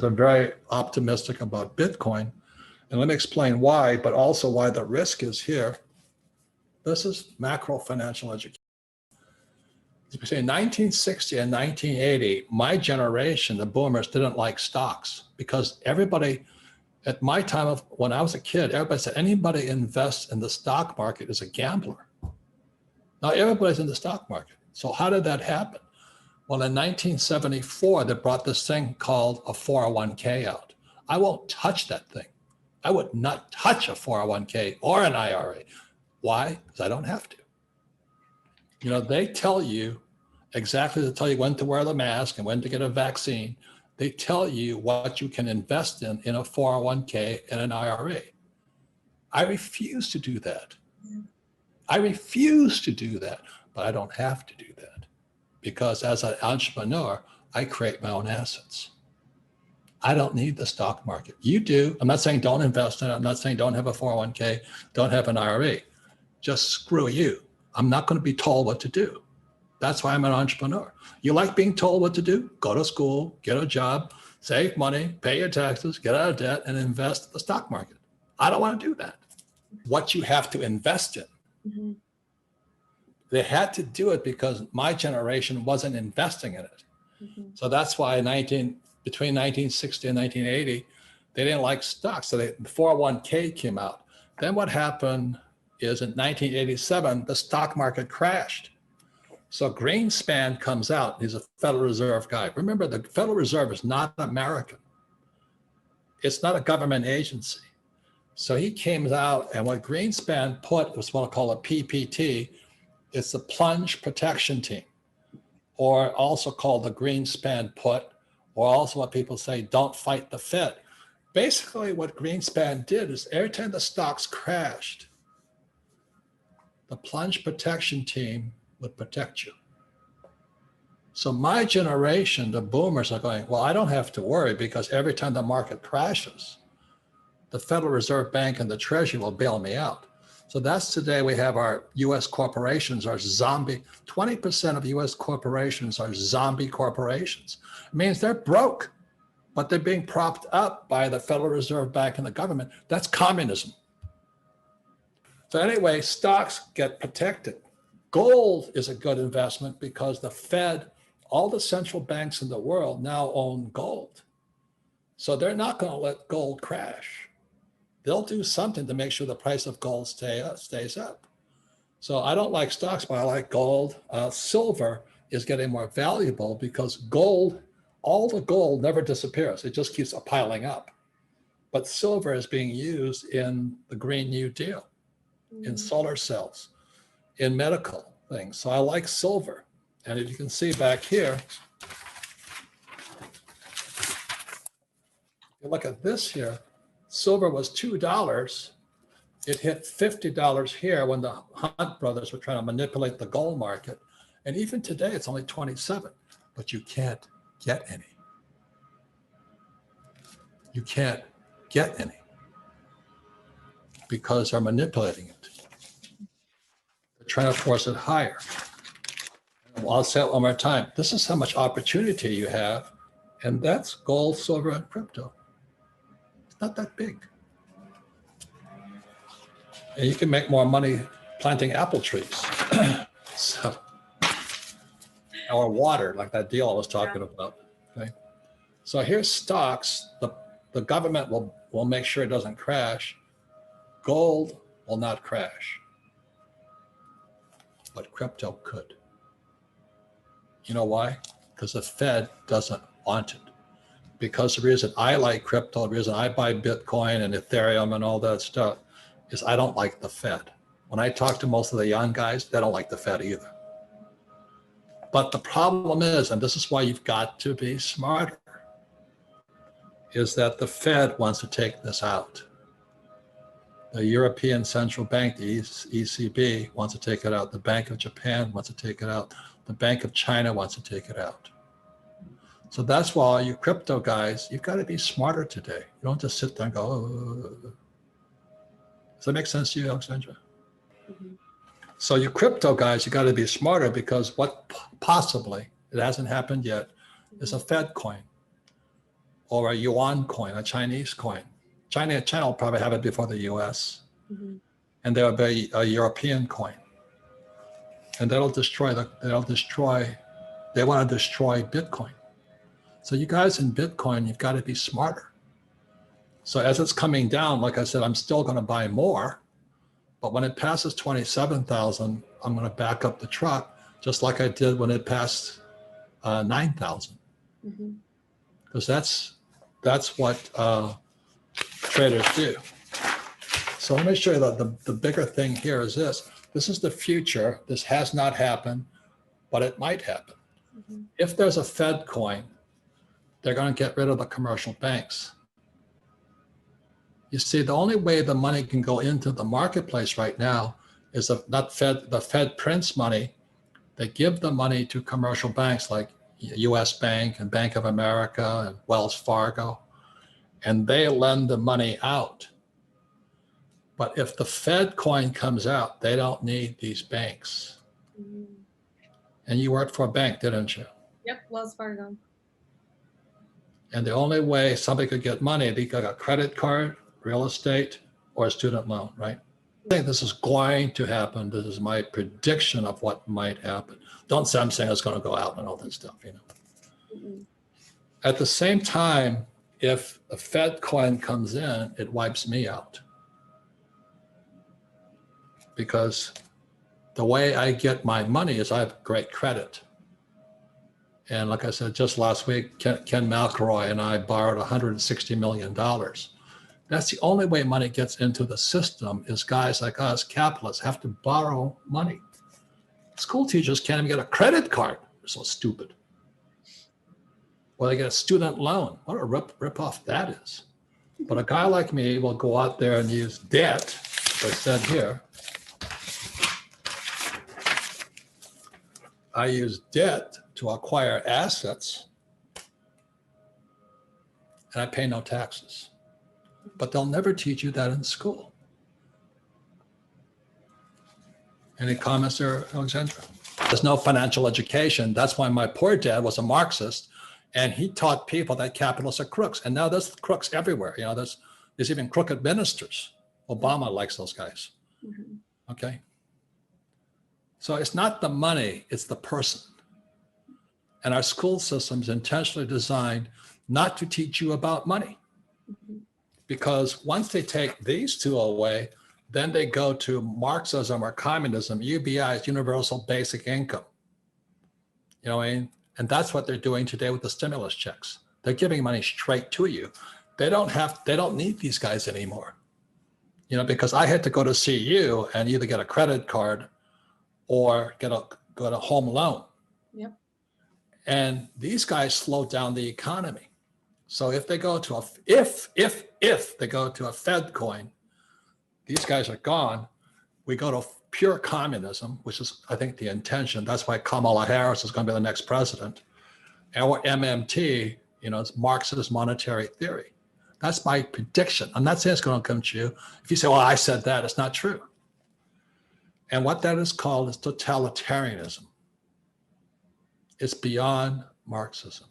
I'm very optimistic about Bitcoin. And let me explain why, but also why the risk is here. This is macro financial education. Between 1960 and 1980, my generation, the boomers, didn't like stocks because everybody, at my time of when I was a kid, everybody said anybody invests in the stock market is a gambler. Now everybody's in the stock market. So how did that happen? Well, in 1974, they brought this thing called a 401k out. I won't touch that thing. I would not touch a 401k or an IRA. Why? Because I don't have to. You know, they tell you exactly, they tell you when to wear the mask and when to get a vaccine. They tell you what you can invest in a 401k and an IRA. I refuse to do that. I refuse to do that, but I don't have to do that because as an entrepreneur, I create my own assets. I don't need the stock market. You do. I'm not saying don't invest in it. I'm not saying don't have a 401k, don't have an IRA. Just screw you. I'm not going to be told what to do. That's why I'm an entrepreneur. You like being told what to do? Go to school, get a job, save money, pay your taxes, get out of debt, and invest in the stock market. I don't want to do that. What you have to invest in. Mm-hmm. They had to do it because my generation wasn't investing in it. Mm-hmm. So that's why between 1960 and 1980, they didn't like stocks. So the 401k came out. Then what happened is in 1987, the stock market crashed. So Greenspan comes out. He's a Federal Reserve guy. Remember, the Federal Reserve is not American. It's not a government agency. So he came out, and what Greenspan put was what I call a PPT. It's the Plunge Protection Team, or also called the Greenspan put, or also what people say, don't fight the Fed. Basically, what Greenspan did is every time the stocks crashed, the Plunge Protection Team would protect you. So my generation, the boomers, are going, well, I don't have to worry because every time the market crashes, the Federal Reserve Bank and the Treasury will bail me out. So that's today we have our US corporations are zombie. 20% of US corporations are zombie corporations. It means they're broke, but they're being propped up by the Federal Reserve Bank and the government. That's communism. So anyway, stocks get protected. Gold is a good investment because the Fed, all the central banks in the world now own gold. So they're not going to let gold crash. They'll do something to make sure the price of gold stays up. So I don't like stocks, but I like gold. Silver is getting more valuable because gold, all the gold never disappears. It just keeps piling up. But silver is being used in the Green New Deal, in solar cells, in medical things. So I like silver. And if you can see back here, if you look at this here, silver was $2. It hit $50 here when the Hunt brothers were trying to manipulate the gold market. And even today, it's only 27, but you can't get any. You can't get any because they're manipulating it. They're trying to force it higher. I'll say it one more time. This is how much opportunity you have, and that's gold, silver, and crypto. It's not that big. And you can make more money planting apple trees. So, or water, like that deal I was talking about. Okay. So here's stocks. The government will make sure it doesn't crash. Gold will not crash, but crypto could. You know why? Because the Fed doesn't want it. Because the reason I like crypto, the reason I buy Bitcoin and Ethereum and all that stuff is I don't like the Fed. When I talk to most of the young guys, they don't like the Fed either. But the problem is, and this is why you've got to be smarter, is that the Fed wants to take this out. The European Central Bank, the ECB, wants to take it out. The Bank of Japan wants to take it out. The Bank of China wants to take it out. So that's why you crypto guys, you've got to be smarter today. You don't just sit there and go, oh. Does that make sense to you, Alexandra? Mm-hmm. So you crypto guys, you got to be smarter because what possibly, it hasn't happened yet, is a Fed coin or a yuan coin, a Chinese coin. China will probably have it before the US. Mm-hmm. And there'll be a European coin. And they want to destroy Bitcoin. So you guys in Bitcoin, you've got to be smarter. So as it's coming down, like I said, I'm still going to buy more. But when it passes 27,000, I'm going to back up the truck, just like I did when it passed 9,000. Mm-hmm. Because that's what traders do. So let me show you that the bigger thing here is this. This is the future. This has not happened, but it might happen. Mm-hmm. If there's a Fed coin, they're going to get rid of the commercial banks. You see, the only way the money can go into the marketplace right now is the Fed prints money. They give the money to commercial banks like US Bank and Bank of America and Wells Fargo, and they lend the money out. But if the Fed coin comes out, they don't need these banks. Mm-hmm. And you worked for a bank, didn't you? Yep, Wells Fargo. And the only way somebody could get money, they got a credit card, real estate, or a student loan, right? I think this is going to happen. This is my prediction of what might happen. Don't say I'm saying it's going to go out and all that stuff, you know. Mm-hmm. At the same time, if a Fed coin comes in, it wipes me out. Because the way I get my money is I have great credit. And like I said, just last week, Ken McElroy and I borrowed $160 million. That's the only way money gets into the system is guys like us, capitalists, have to borrow money. School teachers can't even get a credit card. They're so stupid. Or they get a student loan. What a rip off that is. But a guy like me will go out there and use debt, as I said here. I use debt to acquire assets, and I pay no taxes. But they'll never teach you that in school. Any comments there, Alexandra? There's no financial education. That's why my poor dad was a Marxist, and he taught people that capitalists are crooks. And now there's crooks everywhere. You know, there's even crooked ministers. Obama likes those guys. Mm-hmm. Okay. So it's not the money, it's the person. And our school system is intentionally designed not to teach you about money. Mm-hmm. Because once they take these two away, then they go to Marxism or communism. UBI is universal basic income. You know what I mean? And that's what they're doing today with the stimulus checks. They're giving money straight to you. They don't need these guys anymore. You know, because I had to go to see you and either get a credit card or get a home loan. Yep. And these guys slow down the economy. So if they go to if they go to a Fed coin, these guys are gone. We go to pure communism, which is, I think, the intention. That's why Kamala Harris is going to be the next president. Our MMT, you know, it's Marxist monetary theory. That's my prediction. I'm not saying it's going to come true. If you say, well, I said that, it's not true. And what that is called is totalitarianism. It's beyond Marxism.